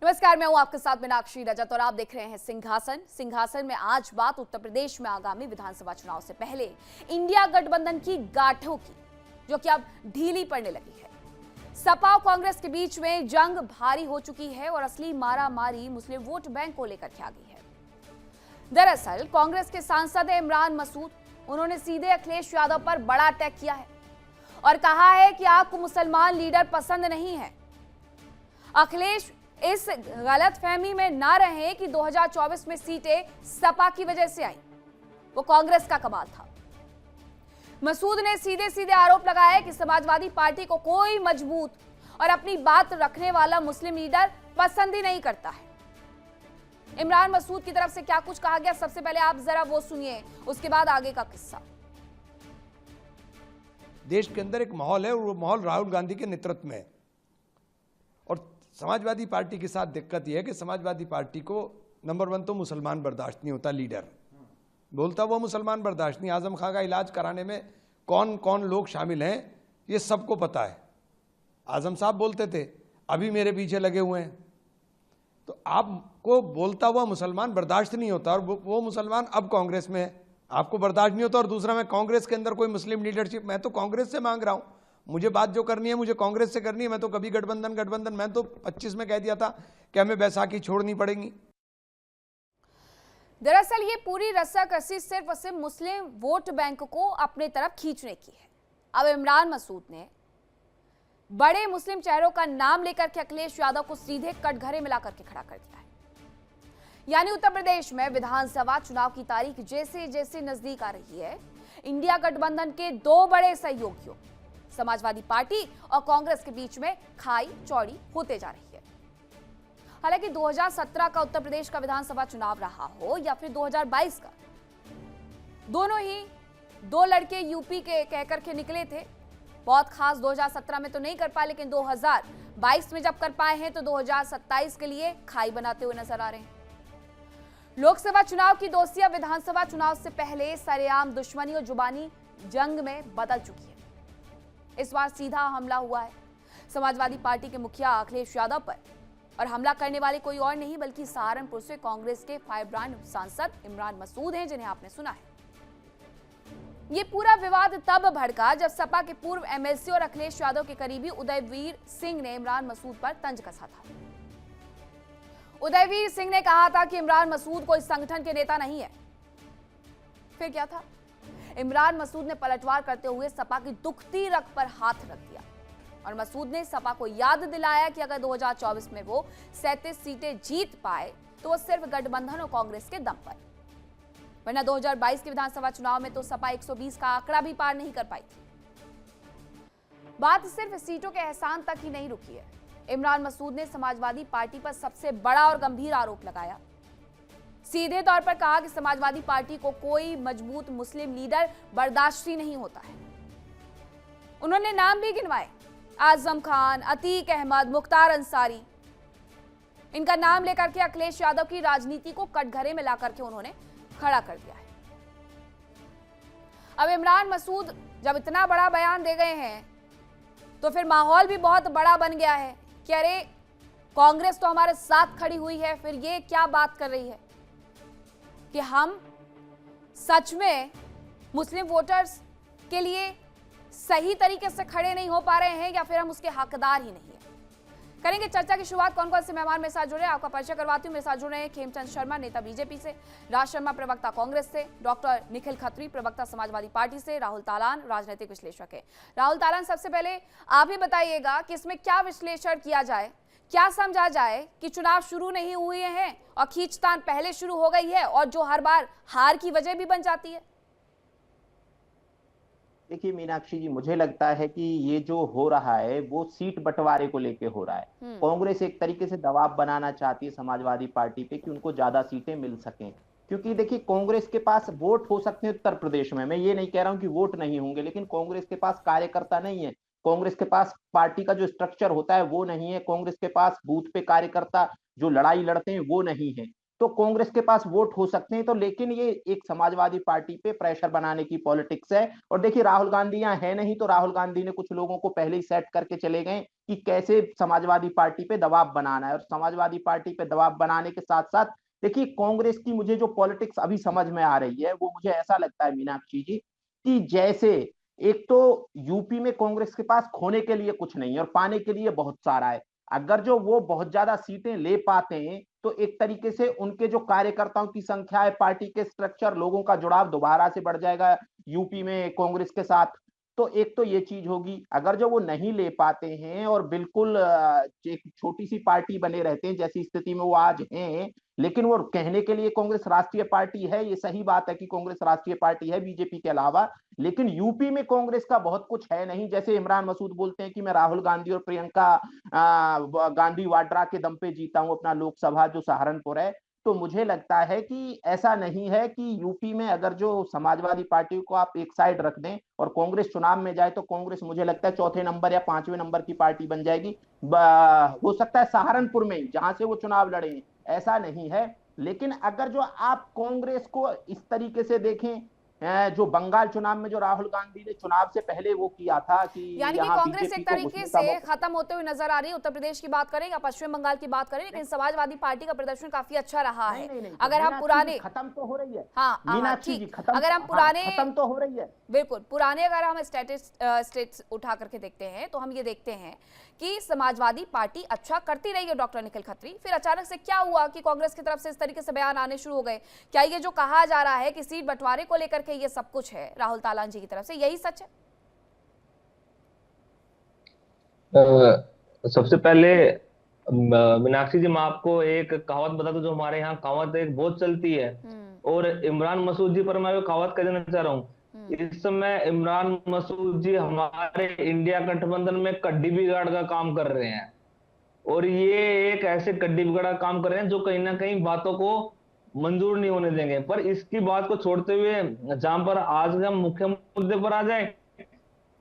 नमस्कार, मैं हूं आपके साथ मीनाक्षी रजत और आप देख रहे हैं सिंहासन। सिंहासन में आज बात उत्तर प्रदेश में आगामी विधानसभा चुनाव से पहले इंडिया गठबंधन की गांठों की, जो कि अब ढीली पड़ने लगी है। सपा और कांग्रेस के बीच में जंग भारी हो चुकी है और असली मारामारी मुस्लिम वोट बैंक को लेकर के आ गई है। दरअसल कांग्रेस के सांसद है इमरान मसूद, उन्होंने सीधे अखिलेश यादव पर बड़ा अटैक किया है और कहा है कि आपको मुसलमान लीडर पसंद नहीं है। अखिलेश इस गलतफहमी में ना रहे कि 2024 में सीटें सपा की वजह से आई, वो कांग्रेस का कमाल था। मसूद ने सीधे सीधे आरोप लगाया कि समाजवादी पार्टी को कोई मजबूत और अपनी बात रखने वाला मुस्लिम लीडर पसंद ही नहीं करता है। इमरान मसूद की तरफ से क्या कुछ कहा गया, सबसे पहले आप जरा वो सुनिए, उसके बाद आगे का किस्सा। देश के अंदर एक माहौल है और वो माहौल राहुल गांधी के नेतृत्व में है। और समाजवादी पार्टी के साथ दिक्कत यह है कि समाजवादी पार्टी को नंबर 1 तो मुसलमान बर्दाश्त नहीं होता। लीडर बोलता वो मुसलमान बर्दाश्त नहीं। आजम खां का इलाज कराने में कौन कौन लोग शामिल हैं ये सबको पता है। आजम साहब बोलते थे अभी मेरे पीछे लगे हुए हैं। तो आपको बोलता हुआ मुसलमान बर्दाश्त नहीं होता और वो मुसलमान अब कांग्रेस में है, आपको बर्दाश्त नहीं होता। और दूसरा, मैं कांग्रेस के अंदर कोई मुस्लिम लीडरशिप, मैं तो कांग्रेस से मांग रहा हूं, मुझे बात जो करनी है मुझे कांग्रेस से करनी है। मैं तो कभी गठबंधन मैं तो 25 में कह दिया था कि हमें बैसाखी छोड़नी पड़ेगी। दरअसल ये पूरी रस्साकसी सिर्फ और सिर्फ मुस्लिम वोट बैंक को अपने तरफ खींचने की है। अब इमरान मसूद ने बड़े मुस्लिम चेहरों का नाम लेकर के अखिलेश यादव को सीधे कटघरे में लाकर के खड़ा कर दिया है। यानी उत्तर प्रदेश में विधानसभा चुनाव की तारीख जैसे जैसे नजदीक आ रही है, इंडिया गठबंधन के दो बड़े सहयोगियों समाजवादी पार्टी और कांग्रेस के बीच में खाई चौड़ी होते जा रही है। हालांकि 2017 का उत्तर प्रदेश का विधानसभा चुनाव रहा हो या फिर 2022 का, दोनों ही दो लड़के यूपी के कहकर के निकले थे। बहुत खास 2017 में तो नहीं कर पाए, लेकिन 2022 में जब कर पाए हैं तो 2027 के लिए खाई बनाते हुए नजर आ रहे हैं। लोकसभा चुनाव की दोस्तियां विधानसभा चुनाव से पहले सरेआम दुश्मनी और जुबानी जंग में बदल चुकी है। इस बार सीधा हमला हुआ है समाजवादी पार्टी के मुखिया अखिलेश यादव पर, और हमला करने वाले कोई और नहीं बल्कि सहारनपुर से कांग्रेस के फायरब्रांड सांसद इमरान मसूद हैं, जिन्हें आपने सुना है। ये पूरा विवाद तब भड़का जब सपा के पूर्व एमएलसी और अखिलेश यादव के करीबी उदयवीर सिंह ने इमरान मसूद पर तंज कसा था। उदयवीर सिंह ने कहा था कि इमरान मसूद कोई संगठन के नेता नहीं है। फिर क्या था, इमरान मसूद ने पलटवार करते हुए सपा की दुखती रग पर हाथ रख दिया और मसूद ने सपा को याद दिलाया कि अगर 2024 में वो 37 सीटें जीत पाए तो वो सिर्फ गठबंधन और कांग्रेस के दम पर, वरना 2022 के विधानसभा चुनाव में तो सपा 120 का आंकड़ा भी पार नहीं कर पाई थी। बात सिर्फ सीटों के एहसान तक ही नहीं रुकी है। इमरान मसूद ने समाजवादी पार्टी पर सबसे बड़ा और गंभीर आरोप लगाया। सीधे तौर पर कहा कि समाजवादी पार्टी को कोई मजबूत मुस्लिम लीडर बर्दाश्त ही नहीं होता है। उन्होंने नाम भी गिनवाए, आजम खान, अतीक अहमद, मुख्तार अंसारी। इनका नाम लेकर के अखिलेश यादव की राजनीति को कटघरे में लाकर के उन्होंने खड़ा कर दिया है। अब इमरान मसूद जब इतना बड़ा बयान दे गए हैं तो फिर माहौल भी बहुत बड़ा बन गया है कि अरे कांग्रेस तो हमारे साथ खड़ी हुई है, फिर ये क्या बात कर रही है कि हम सच में मुस्लिम वोटर्स के लिए सही तरीके से खड़े नहीं हो पा रहे हैं या फिर हम उसके हकदार ही नहीं है। करेंगे चर्चा की शुरुआत। कौन कौन से मेहमान मेरे साथ जुड़े, आपका परिचय करवाती हूँ। मेरे साथ जुड़े हैं खेमचंद शर्मा, नेता बीजेपी से, राज शर्मा प्रवक्ता कांग्रेस से, डॉक्टर निखिल खत्री प्रवक्ता समाजवादी पार्टी से, राहुल तालान राजनीतिक विश्लेषक है। राहुल तालान, सबसे पहले आप ही बताइएगा कि इसमें क्या विश्लेषण किया जाए, क्या समझा जाए कि चुनाव शुरू नहीं हुए हैं और खींचतान पहले शुरू हो गई है और जो हर बार हार की वजह भी बन जाती है। देखिए मीनाक्षी जी, मुझे लगता है कि ये जो हो रहा है वो सीट बंटवारे को लेके हो रहा है। कांग्रेस एक तरीके से दबाव बनाना चाहती है समाजवादी पार्टी पे कि उनको ज्यादा सीटें मिल सकें, क्योंकि देखिए कांग्रेस के पास वोट हो सकते हैं उत्तर प्रदेश में, मैं ये नहीं कह रहा हूं कि वोट नहीं होंगे, लेकिन कांग्रेस के पास कार्यकर्ता नहीं है, कांग्रेस के पास पार्टी का जो स्ट्रक्चर होता है वो नहीं है, कांग्रेस के पास बूथ पे कार्यकर्ता जो लड़ाई लड़ते हैं वो नहीं है। तो कांग्रेस के पास वोट हो सकते हैं, तो लेकिन ये एक समाजवादी पार्टी पे प्रेशर बनाने की पॉलिटिक्स है। और देखिए राहुल गांधी यहाँ है नहीं, तो राहुल गांधी ने कुछ लोगों को पहले ही सेट करके चले गए कि कैसे समाजवादी पार्टी पे दबाव बनाना है। और समाजवादी पार्टी पे दबाव बनाने के साथ साथ देखिए कांग्रेस की मुझे जो पॉलिटिक्स अभी समझ में आ रही है वो मुझे ऐसा लगता है मीनाक्षी जी कि जैसे एक तो यूपी में कांग्रेस के पास खोने के लिए कुछ नहीं है और पाने के लिए बहुत सारा है। अगर जो वो बहुत ज्यादा सीटें ले पाते हैं तो एक तरीके से उनके जो कार्यकर्ताओं की संख्या है, पार्टी के स्ट्रक्चर, लोगों का जुड़ाव दोबारा से बढ़ जाएगा यूपी में कांग्रेस के साथ। तो एक तो ये चीज होगी। अगर जो वो नहीं ले पाते हैं और बिल्कुल एक छोटी सी पार्टी बने रहते हैं जैसी स्थिति में वो आज हैं, लेकिन वो कहने के लिए कांग्रेस राष्ट्रीय पार्टी है, ये सही बात है कि कांग्रेस राष्ट्रीय पार्टी है बीजेपी के अलावा, लेकिन यूपी में कांग्रेस का बहुत कुछ है नहीं। जैसे इमरान मसूद बोलते हैं कि मैं राहुल गांधी और प्रियंका गांधी वाड्रा के दम पे जीता हूं अपना लोकसभा जो सहारनपुर है। तो मुझे लगता है कि ऐसा नहीं है कि यूपी में अगर जो समाजवादी पार्टी को आप एक साइड रख दें और कांग्रेस चुनाव में जाए तो कांग्रेस मुझे लगता है चौथे नंबर या पांचवें नंबर की पार्टी बन जाएगी। हो सकता है सहारनपुर में जहां से वो चुनाव लड़े, ऐसा नहीं है। लेकिन अगर जो आप कांग्रेस को इस तरीके से देखें, जो बंगाल चुनाव में जो राहुल गांधी ने चुनाव से पहले वो किया था कि यानी कि यहाँ कांग्रेस बीजेपी एक को तरीके घुसने का से मौका। खत्म होते हुए नजर आ रही है। उत्तर प्रदेश की बात करें या पश्चिम बंगाल की बात करें, लेकिन समाजवादी पार्टी का प्रदर्शन काफी अच्छा रहा है। नहीं, अगर हम पुराने, खत्म तो हो रही है हाँ मीनाक्षी जी, ठीक, खत्म, अगर हम पुराने, खत्म तो हो रही है बिल्कुल पुराने अगर हम स्टेट्स उठा करके देखते हैं तो हम ये देखते हैं कि समाजवादी पार्टी अच्छा करती रही है डॉक्टर निखिल खत्री। फिर अचानक से क्या हुआ कि कांग्रेस की तरफ से इस तरीके से बयान आने शुरू हो गए? क्या ये जो कहा जा रहा है कि सीट बंटवारे को लेकर के ये सब कुछ है राहुल तालान जी की तरफ से, यही सच है? सबसे पहले मीनाक्षी जी मैं आपको एक कहावत बता दूं, जो हमारे यहाँ कहावत एक बहुत चलती है, और इमरान मसूद जी पर मैं वो कहावत कह देना चाह रहा हूँ। इस समय इमरान मसूद जी हमारे इंडिया गठबंधन में कड्डी बिगाड़ का काम कर रहे हैं, और ये एक ऐसे कड्डी बिगाड़ का काम कर रहे हैं जो कहीं ना कहीं बातों को मंजूर नहीं होने देंगे। पर इसकी बात को छोड़ते हुए जहां पर आज हम मुख्य मुद्दे पर आ जाए,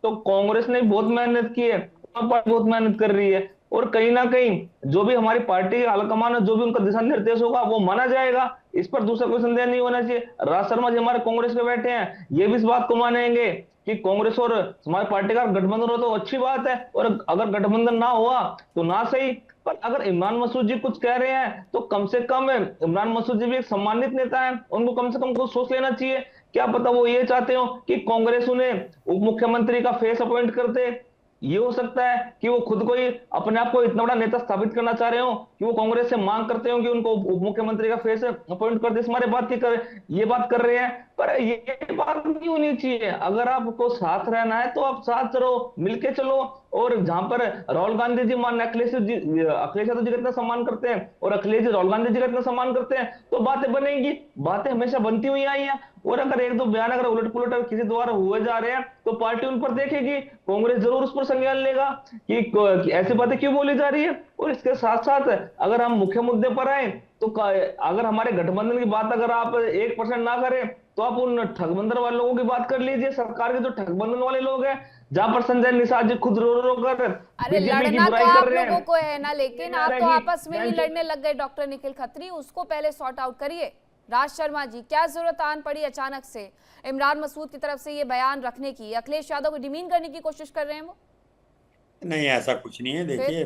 तो कांग्रेस ने बहुत मेहनत की है, पार्टी बहुत मेहनत कर रही है, और कहीं ना कहीं जो भी हमारी पार्टी का आलाकमान है, जो भी उनका दिशा निर्देश होगा वो माना जाएगा। इस पर दूसरा कोई संदेह नहीं होना चाहिए। राज शर्मा जी हमारे कांग्रेस में बैठे हैं, ये भी इस बात को मानेंगे कि कांग्रेस और हमारी पार्टी का गठबंधन हो तो अच्छी बात है, और अगर गठबंधन ना हुआ तो ना सही। पर अगर इमरान मसूद जी कुछ कह रहे हैं तो कम से कम इमरान मसूद जी भी एक सम्मानित नेता है, उनको कम से कम कुछ सोच लेना चाहिए। क्या पता वो ये चाहते हो कि कांग्रेस उन्हें उप मुख्यमंत्री का फेस अपॉइंट करते। ये हो सकता है कि वो खुद को ही अपने आप को इतना बड़ा नेता स्थापित करना चाह रहे हो कि वो कांग्रेस से मांग करते हो कि उनको उप मुख्यमंत्री का फेस अपॉइंट कर दे। इस हमारे बात की ये बात कर रहे हैं, पर ये बात नहीं होनी चाहिए। अगर आपको साथ रहना है तो आप साथ रहो, मिलके चलो। और जहां पर राहुल गांधी जी मान अखिलेश यादव जी का इतना सम्मान करते हैं और अखिलेश जी राहुल गांधी जी का इतना सम्मान करते हैं, तो बातें बनेंगी, बातें हमेशा बनती हुई आई है। और अगर एक दो बयान अगर उलट पुलट किसी द्वारा हुए जा रहे हैं तो पार्टी उन पर देखेगी, कांग्रेस जरूर उस पर संज्ञान लेगा कि ऐसी बातें क्यों बोली जा रही है। और इसके साथ साथ अगर हम मुख्य मुद्दे पर आए तो अगर हमारे गठबंधन की बात अगर आप 1% ना करें तो आप उन ठगबंधन वाले लोगों की बात कर लीजिए, सरकार के जो ठगबंधन वाले लोग हैं, जहां पर संजय निषाद जी खुद रो रो कर अरे बीजेपी की लड़ना बुराई तो कर आप रहे लोगों हैं। को है ना, लेकिन आप तो आपस में ही लड़ने लग गए। डॉक्टर निखिल खत्री, उसको पहले सॉर्ट आउट करिए। राज शर्मा जी, क्या जरूरत आन पड़ी अचानक से इमरान मसूद की तरफ से ये बयान रखने की? अखिलेश यादव को डिमीन करने की कोशिश कर रहे हैं वो? नहीं, ऐसा कुछ नहीं है। देखिए,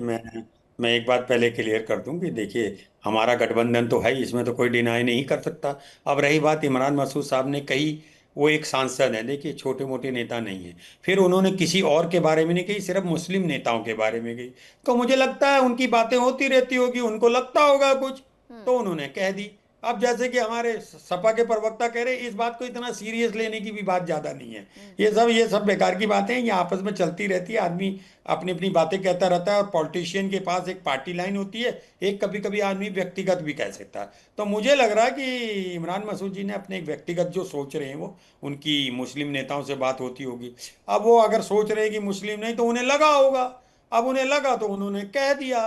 मैं एक बात पहले क्लियर कर दूं कि देखिए, हमारा गठबंधन तो है ही, इसमें तो कोई डिनाई नहीं कर सकता। अब रही बात इमरान मसूद साहब ने कही, वो एक सांसद है, देखिए छोटे मोटे नेता नहीं है। फिर उन्होंने किसी और के बारे में नहीं कही, सिर्फ मुस्लिम नेताओं के बारे में कही। तो मुझे लगता है उनकी बातें होती रहती होगी, उनको लगता होगा कुछ, तो उन्होंने कह दी। अब जैसे कि हमारे सपा के प्रवक्ता कह रहे, इस बात को इतना सीरियस लेने की भी बात ज्यादा नहीं है। ये सब बेकार की बातें हैं, ये आपस में चलती रहती है। आदमी अपनी अपनी बातें कहता रहता है, और पॉलिटिशियन के पास एक पार्टी लाइन होती है, एक कभी कभी आदमी व्यक्तिगत भी कह सकता है। तो मुझे लग रहा है कि इमरान मसूद जी ने अपने एक व्यक्तिगत जो सोच रहे हैं, वो उनकी मुस्लिम नेताओं से बात होती होगी। अब वो अगर सोच रहे हैं कि मुस्लिम नहीं, तो उन्हें लगा होगा। अब उन्हें लगा तो उन्होंने कह दिया।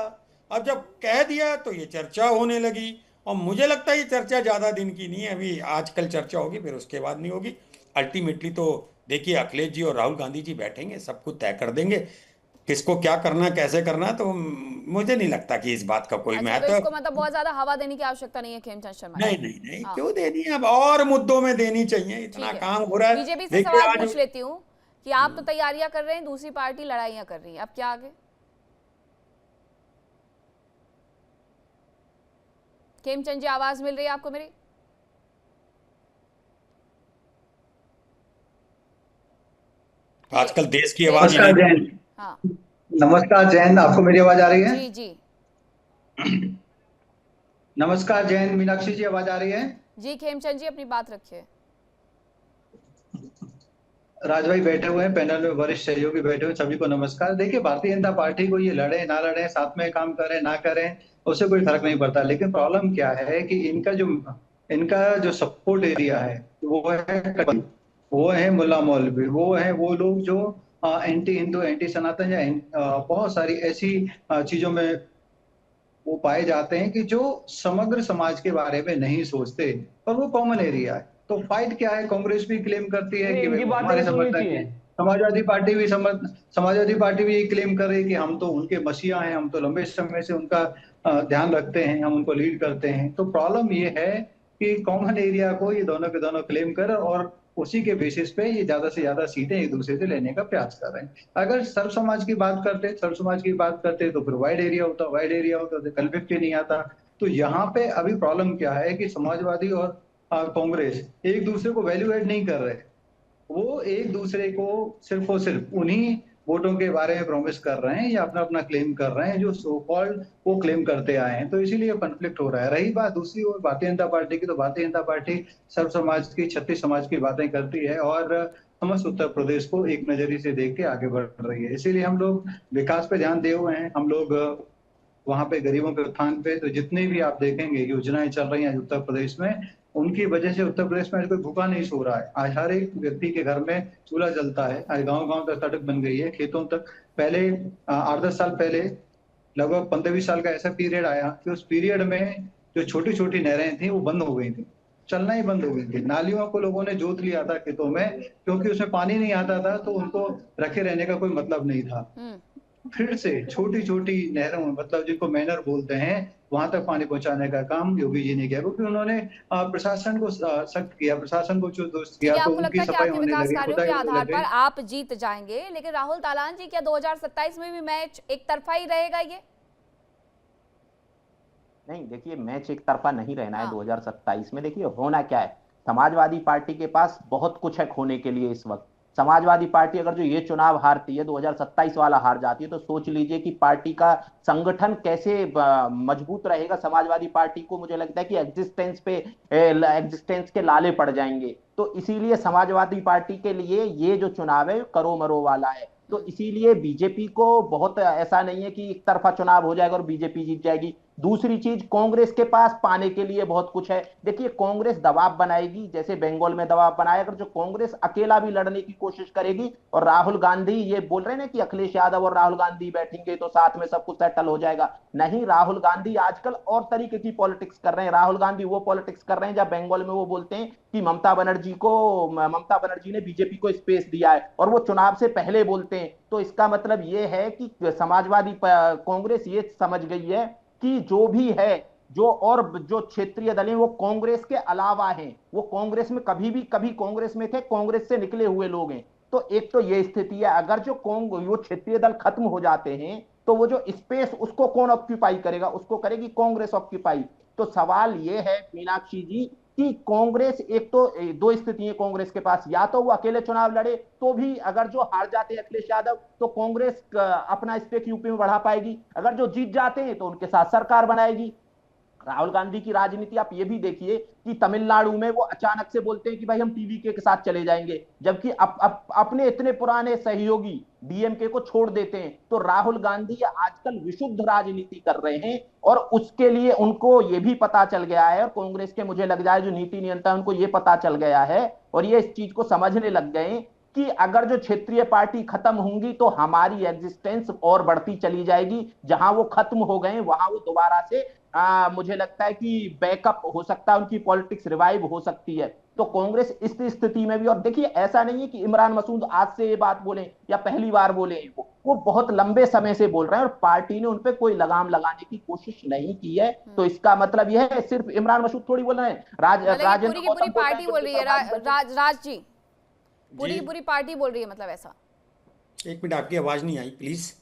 अब जब कह दिया तो ये चर्चा होने लगी, और मुझे लगता है ये चर्चा ज़्यादा दिन की नहीं है। अभी आजकल चर्चा होगी, फिर उसके बाद नहीं होगी। अल्टीमेटली तो देखिए, अखिलेश जी और राहुल गांधी जी बैठेंगे, सब कुछ तय कर देंगे किसको क्या करना, कैसे करना। तो मुझे नहीं लगता कि इस बात का कोई अच्छा, तो महत्व। इसको मतलब बहुत ज्यादा हवा देने की आवश्यकता नहीं है खेमचंद शर्मा जी? नहीं नहीं नहीं, हाँ। क्यों देनी है? अब और मुद्दों में देनी चाहिए, इतना ठीक है, काम हो रहा है। बीजेपी से देखिए सवाल आज पूछ लेती हूँ कि आप तो तैयारियां कर रहे हैं, दूसरी पार्टी लड़ाइयां कर रही है, अब क्या आगे? खेमचंद जी, आवाज मिल रही है आपको मेरी? आजकल देश की आवाज ही नमस्कार नहीं। जैन। हाँ नमस्कार जैन, आपको मेरी आवाज आ रही है? जी जी नमस्कार जैन, मीनाक्षी जी आवाज आ रही है? जी, खेमचंद जी अपनी बात रखिए। राज भाई बैठे हुए हैं पैनल में, वरिष्ठ सहयोगी बैठे हुए, सभी को नमस्कार। देखिए, भारतीय जनता पार्टी को ये लड़े ना लड़े, साथ में काम करें ना करें, उससे कोई फर्क नहीं पड़ता। लेकिन प्रॉब्लम क्या है कि इनका जो सपोर्ट एरिया है वो है मुल्ला मौलवी, वो लोग जो एंटी हिंदू, एंटी सनातन या बहुत सारी ऐसी चीजों में वो पाए जाते हैं कि जो समग्र समाज के बारे में नहीं सोचते, और वो कॉमन एरिया है। तो फाइट क्या है? कांग्रेस भी क्लेम करती है नहीं, कि भाई इनकी वो बातें हमारे भी सुननी समर्थक चाहिए। हैं। समाजवादी पार्टी भी ये क्लेम कर रही है कि हम तो उनके मसीहा हैं, हम तो लंबे समय से उनका ध्यान रखते हैं, हम उनको लीड करते हैं। तो प्रॉब्लम ये है कि कॉमन एरिया को ये दोनों के दोनों क्लेम कर, और उसी के बेसिस पे ये ज्यादा से ज्यादा सीटें एक दूसरे से लेने का प्रयास कर रहे हैं। अगर सर्व समाज की बात करते तो फिर वाइड एरिया होता तो कन्फ्लिक्ट ही नहीं आता। तो यहाँ पे अभी प्रॉब्लम क्या है कि समाजवादी और कांग्रेस एक दूसरे को वैल्यू एड नहीं कर रहे। वो एक दूसरे को सिर्फ और सिर्फ उन्हीं वोटों के बारे में प्रॉमिस कर रहे हैं या अपना अपना क्लेम कर रहे हैं जो सो कॉल्ड वो क्लेम करते आए हैं। तो इसीलिए कन्फ्लिक्ट हो रहा है। रही बात दूसरी ओर भारतीय जनता पार्टी की, तो भारतीय जनता पार्टी सर्व समाज की, 36 समाज की बातें करती है और समस्त उत्तर प्रदेश को एक नजरिए से देख के आगे बढ़ रही है। इसीलिए हम लोग विकास पे ध्यान दिए हुए हैं। हम लोग वहां पे गरीबों के उत्थान पे, तो जितनी भी आप देखेंगे योजनाएं चल रही हैं उत्तर प्रदेश में, उनकी वजह से उत्तर प्रदेश में आज कोई भूखा नहीं सो रहा है। आज हर एक व्यक्ति के घर में चूल्हा जलता है। आज गांव गांव तक सड़क बन गई है, खेतों तक। पहले 8-10 साल पहले लगभग 15-20 साल का ऐसा पीरियड आया कि उस पीरियड में जो छोटी छोटी नहरें थी वो बंद हो गई थी, चलना ही बंद हो गई थी। नालियों को लोगों ने जोत लिया था खेतों में, क्योंकि उसमें पानी नहीं आता था, तो उनको रखे रहने का कोई मतलब नहीं था। फिर से छोटी छोटी नहरों, मतलब जिनको मैनर बोलते हैं, वहां तक पानी पहुंचाने का काम योगी जी ने किया, क्योंकि उन्होंने प्रशासन को सख्त किया, प्रशासन को जो दुरुस्त ठीक किया, है, तो आपको उनकी लगता है कि सफाई आपके होने विकास लगी, कार्यों खुदाई के होने आधार लग पर गई। आप जीत जाएंगे, लेकिन राहुल तालान जी, क्या 2027 में भी मैच एक तरफा ही रहेगा ये? नहीं, देखिए, मैच एक तरफा नहीं रहना है हाँ। 2027 में। देखिए, होना क्या है, समाजवादी पार्टी के पास बहुत कुछ है खोने के लिए इस वक्त। समाजवादी पार्टी अगर जो ये चुनाव हारती है, 2027 वाला हार जाती है, तो सोच लीजिए कि पार्टी का संगठन कैसे मजबूत रहेगा। समाजवादी पार्टी को मुझे लगता है कि एग्जिस्टेंस के लाले पड़ जाएंगे। तो इसीलिए समाजवादी पार्टी के लिए ये जो चुनाव है करो मरो वाला है। तो इसीलिए बीजेपी को बहुत ऐसा नहीं है कि एक तरफा चुनाव हो जाएगा और बीजेपी जीत जाएगी। दूसरी चीज, कांग्रेस के पास पाने के लिए बहुत कुछ है। देखिए, कांग्रेस दबाव बनाएगी, जैसे बंगाल में दबाव बनाया। अगर जो कांग्रेस अकेला भी लड़ने की कोशिश करेगी, और राहुल गांधी ये बोल रहे हैं ना कि अखिलेश यादव और राहुल गांधी बैठेंगे तो साथ में सब कुछ सेटल हो जाएगा, नहीं। राहुल गांधी आजकल और तरीके की पॉलिटिक्स कर रहे हैं। राहुल गांधी वो पॉलिटिक्स कर रहे हैं जब बंगाल में वो बोलते हैं कि ममता बनर्जी ने बीजेपी को स्पेस दिया है, और वो चुनाव से पहले बोलते हैं। तो इसका मतलब ये है कि समाजवादी कांग्रेस ये समझ गई है कि जो भी है, जो क्षेत्रीय दल हैं, वो कांग्रेस के अलावा हैं। वो कांग्रेस में कभी कांग्रेस में थे, कांग्रेस से निकले हुए लोग हैं। तो एक तो ये स्थिति है। अगर वो क्षेत्रीय दल खत्म हो जाते हैं, तो वो जो स्पेस उसको कौन ऑक्यूपाई करेगा? उसको करेगी कांग्रेस ऑक्यूपाई। तो सवाल ये है मीनाक्षी जी कि कांग्रेस, एक तो दो स्थिति है कांग्रेस के पास, या तो वो अकेले चुनाव लड़े, तो भी अगर जो हार जाते हैं अखिलेश यादव, तो कांग्रेस अपना स्टेक यूपी में बढ़ा पाएगी। अगर जो जीत जाते हैं तो उनके साथ सरकार बनाएगी। राहुल गांधी की राजनीति आप ये भी देखिए कि तमिलनाडु में वो अचानक से बोलते हैं कि भाई हम टीवीके के साथ चले जाएंगे, जबकि अपने इतने पुराने सहयोगी डीएमके को छोड़ देते हैं। तो राहुल गांधी आजकल विशुद्ध राजनीति कर रहे हैं, और उसके लिए उनको ये भी पता चल गया है, और कांग्रेस के मुझे लग जाए जो नीति नियंत्रण उनको ये पता चल गया है, और ये इस चीज को समझने लग गए कि अगर जो क्षेत्रीय पार्टी खत्म होंगी तो हमारी एग्जिस्टेंस और बढ़ती चली जाएगी। जहां वो खत्म हो गए वहां वो दोबारा से मुझे लगता है कि बैकअप हो सकता है, उनकी पॉलिटिक्स रिवाइव हो सकती है। तो कांग्रेस इस स्थिति में भी, और देखिए ऐसा नहीं है कि इमरान मसूद आज से ये बात बोले या पहली बार बोले, वो बहुत लंबे समय से बोल रहे हैं, और पार्टी ने उनपे कोई लगाम लगाने की कोशिश नहीं की है। तो इसका मतलब यह है सिर्फ इमरान मसूद थोड़ी बोल रहे हैं, पूरी की पूरी पार्टी बोल रही है। राज जी, पूरी की पूरी पार्टी बोल रही है, मतलब ऐसा? एक मिनट, आपकी आवाज नहीं आई, प्लीज।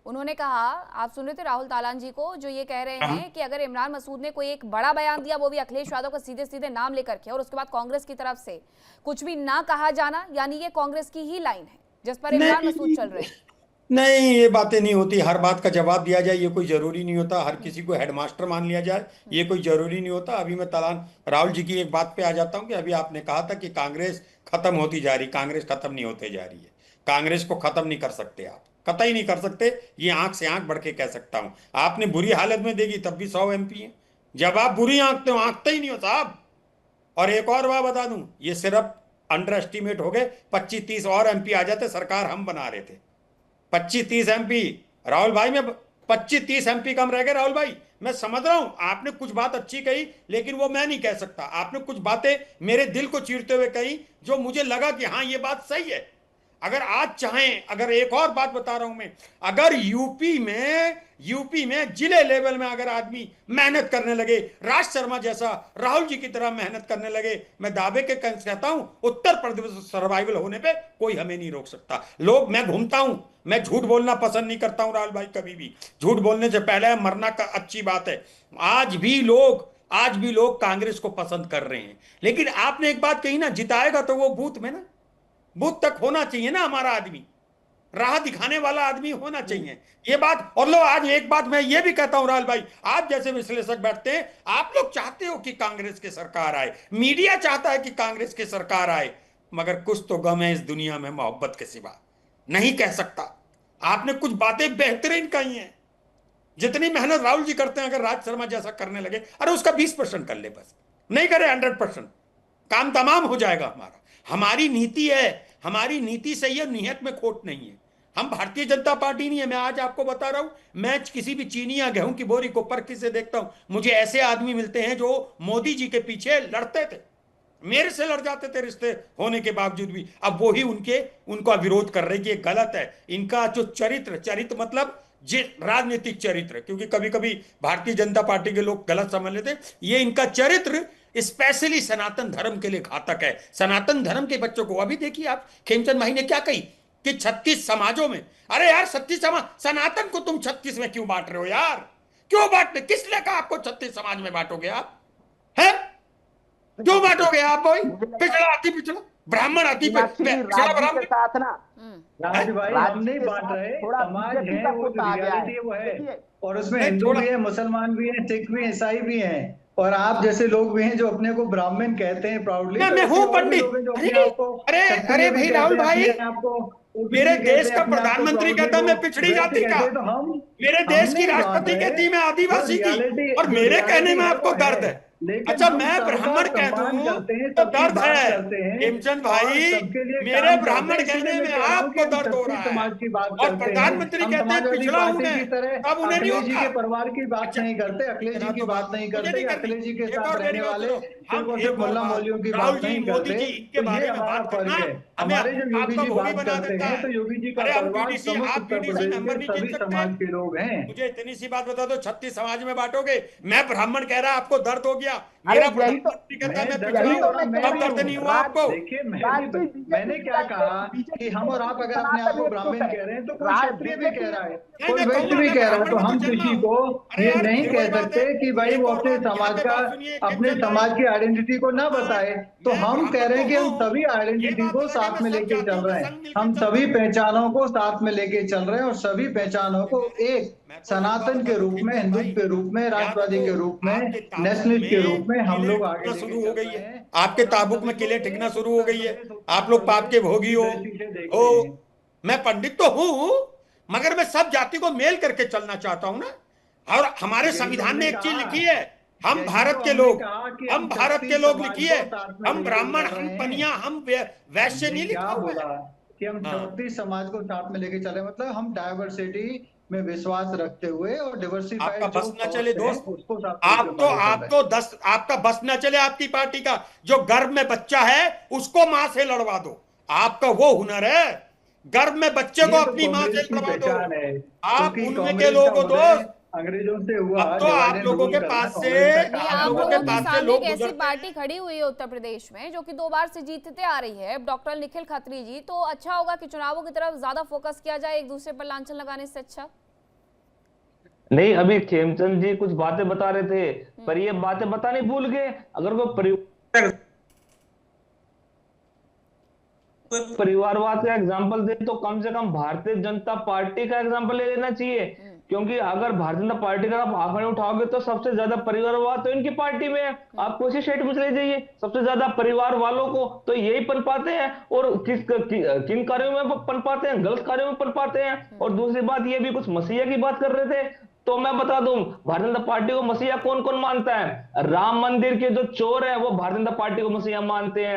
उन्होंने कहा, आप सुन रहे थे राहुल तालान जी को, जो ये कह रहे हैं कि अगर इमरान मसूद ने कोई एक बड़ा बयान दिया, वो भी अखिलेश यादव का सीधे सीधे नाम लेकर के, और उसके बाद कांग्रेस की तरफ से कुछ भी ना कहा जाना, यानी ये कांग्रेस की ही लाइन है जिस पर इमरान मसूद चल रहे हैं। नहीं, ये बातें नहीं होती। हर बात का जवाब दिया जाए ये कोई जरूरी नहीं होता। हर किसी को हेडमास्टर मान लिया जाए ये कोई जरूरी नहीं होता। अभी मैं तलान राहुल जी की एक बात पे आ जाता हूँ कि अभी आपने कहा था कि कांग्रेस खत्म होती जा रही। कांग्रेस खत्म नहीं होते जा रही है। कांग्रेस को खत्म नहीं कर सकते आप, कतई नहीं कर सकते। ये आंख से आंख बढ़ के कह सकता हूं। आपने बुरी हालत में देखी तब भी 100 MP हैं। जब आप बुरी आंकते हो, आंकते ही नहीं हो साहब। और एक और बात बता दूं, ये सिर्फ अंडर एस्टिमेट हो गए। 25-30 और MP आ जाते, सरकार हम बना रहे थे। 25-30 MP राहुल भाई में 25-30 MP कम रह गए राहुल भाई। मैं समझ रहा हूं आपने कुछ बात अच्छी कही, लेकिन वो मैं नहीं कह सकता। आपने कुछ बातें मेरे दिल को चीरते हुए कही जो मुझे लगा कि हाँ ये बात सही है। अगर आज चाहें, अगर एक और बात बता रहा हूं मैं, अगर यूपी में जिले लेवल में अगर आदमी मेहनत करने लगे, राज शर्मा जैसा राहुल जी की तरह मेहनत करने लगे, मैं दावे के कहता हूं उत्तर प्रदेश सर्वाइवल होने पे कोई हमें नहीं रोक सकता। लोग, मैं घूमता हूं, मैं झूठ बोलना पसंद नहीं करता हूं राहुल भाई। कभी भी झूठ बोलने से पहले मरना का अच्छी बात है। आज भी लोग कांग्रेस को पसंद कर रहे हैं। लेकिन आपने एक बात कही ना, जिताएगा तो वो बूथ में ना, बूथ तक होना चाहिए ना हमारा आदमी, राह दिखाने वाला आदमी होना चाहिए। ये बात, और लो आज एक बात मैं ये भी कहता हूं राहुल भाई, आप जैसे विश्लेषक बैठते हैं, आप लोग चाहते हो कि कांग्रेस की सरकार आए, मीडिया चाहता है कि कांग्रेस की सरकार आए, मगर कुछ तो गम है इस दुनिया में मोहब्बत के सिवा, नहीं कह सकता। आपने कुछ बातें बेहतरीन कही हैं। जितनी मेहनत राहुल जी करते हैं, अगर राज शर्मा जैसा करने लगे, अरे उसका 20% कर ले, बस नहीं करे 100%, काम तमाम हो जाएगा हमारा। हमारी नीति है, हमारी नीति सही है, नियत में खोट नहीं है। हम भारतीय जनता पार्टी नहीं है। मैं आज आपको बता रहा हूं, मैं किसी भी चीनी या गेहूं की बोरी को परख से देखता हूं, मुझे ऐसे आदमी मिलते हैं जो मोदी जी के पीछे लड़ते थे, मेरे से लड़ जाते थे रिश्ते होने के बावजूद भी। अब वो ही उनका विरोध कर रहे कि ये गलत है। इनका जो चरित्र मतलब राजनीतिक चरित्र, क्योंकि कभी कभी भारतीय जनता पार्टी के लोग गलत समझ लेते, ये इनका चरित्र स्पेशली सनातन धर्म के लिए घातक है। सनातन धर्म के बच्चों को, अभी देखिए आप, खेमचंद भाई ने क्या कही कि 36 समाजों में, अरे यार 36 समाज, सनातन को तुम 36 में क्यों बांट रहे हो यार? क्यों बांटने, किसने कहा आपको 36 समाज में बांटोगे आप? हैं? क्यों बांटोगे आप? भाई पिछड़ा अति पिछड़ा, ब्राह्मण अति पिछड़ा ब्राह्मण। साथ ना राज भाई, हम नहीं बांट रहे, समाज है, वो रियलिटी वो है, और उसमें हिंदू भी है, मुसलमान भी है, सिख भी, ईसाई भी हैं, और आप जैसे लोग भी हैं जो अपने को ब्राह्मण कहते हैं प्राउडली। मैं हूं पंडित। अरे भाई राहुल भाई, मेरे देश का प्रधानमंत्री कहता है मैं पिछड़ी जाति का, मेरे देश की राष्ट्रपति कहती मैं आदिवासी की, और मेरे कहने में आपको दर्द है। अच्छा, मैं ब्राह्मण कह दूं तो दर्द है। हेमचंद भाई, मेरे ब्राह्मण कहने में आपको दर्द हो रहा है, और प्रधानमंत्री कहते हैं पिछड़ा हूं मैं, तब उन्हें नहीं होता। अखिलेश जी के परिवार की बात नहीं करते, अखिलेश जी की बात नहीं करते, अखिलेश जी के साथ रहने वाले सिर्फ मुल्ला मौलवियों की बात नहीं करते। तो ये हमारा फर्क है। हमारे जो योगी जी बात करते हैं, तो योगी जी का परिवार समस्त उत्तर प्रदेश के सभी समाज के लोग हैं। मुझे इतनी सी बात बता दो, 36 समाज में बांटोगे? मैं ब्राह्मण कह रहा, आपको दर्द हो गया। मेरा प्रधानमंत्री कहता मैं पिछड़ा हूं, अब दर्द नहीं हुआ आपको? देखिए, मैंने क्या कहा कि हम और आप अगर अपने आप को ब्राह्मण कह रहे हैं, तो कोई क्षत्रिय भी कह रहा है, कोई वैश्य भी कह रहा है, तो हम किसी को ये नहीं कह सकते कि भाई वो अपने समाज की आइडेंटिटी को ना बताए। तो हम कह रहे हैं कि हम सभी आइडेंटिटी को साथ में लेके चल रहे हैं, हम सभी पहचानों को साथ में लेके चल रहे हैं, और सभी पहचानों को एक सनातन के रूप में, हिंदुत्व के रूप में, राष्ट्रवादी के रूप में, नेशनलिस्ट के रूप में हम लोग आगे शुरू हो गई है। आपके ताबुक में किले टिकना शुरू हो गई है। आप लोग पाप के भोगी हो। मैं पंडित तो हूं, मगर मैं सब जाति को मेल करके चलना चाहता हूं ना। और हमारे संविधान ने एक चीज लिखी है, हम भारत के लोग, हम भारत के लोग लिखी है, हम ब्राह्मण, हम पनिया, हम वैश्य नहीं लिखा हुआ है कि हम 34 समाज को साथ में लेके चले। मतलब हम डाइवर्सिटी में विश्वास रखते हुए और डिवर्सिफाइड, आपका बस न चले दोस्त, आपका बस न चले आपकी पार्टी का, जो गर्भ में बच्चा है उसको मां से लड़वा दो। आपका वो हुनर है, गर्भ में बच्चे को अपनी मां से लड़वा दो। आप उनमें के लोगों दोस्त, अंग्रेजों से हुआ, अब तो आप लोगों के पास से, आप लोगों के सामने एक ऐसी पार्टी खड़ी हुई है उत्तर प्रदेश में जो कि 2 बार से जीतते आ रही है, डॉक्टर निखिल खत्री जी। तो अच्छा होगा कि चुनावों की तरफ ज्यादा फोकस किया जाए, एक दूसरे पर लांछन लगाने से अच्छा। नहीं, अभी खेमचंद जी कुछ बातें बता रहे थे, पर ये बातें बतानी भूल गए। अगर कोई परिवारवाद का एग्जांपल दे तो कम से कम भारतीय जनता पार्टी का एग्जांपल ले लेना चाहिए, क्योंकि अगर भारतीय जनता पार्टी का आप आंकड़े उठाओगे तो सबसे ज्यादा परिवारवाद तो इनकी पार्टी में है। आप कोई स्टेट में चले जाइए, सबसे ज्यादा परिवार वालों को तो यही पन पाते हैं, और किन कार्यों में पन पाते हैं, गलत कार्यों में पन पाते हैं। और दूसरी बात, ये भी कुछ मसीहा की बात कर रहे थे, तो मैं बता दूं, भारतीय जनता पार्टी को मसीहा कौन कौन मानता है? राम मंदिर के जो चोर है वो भारतीय जनता पार्टी को मसीहा मानते हैं।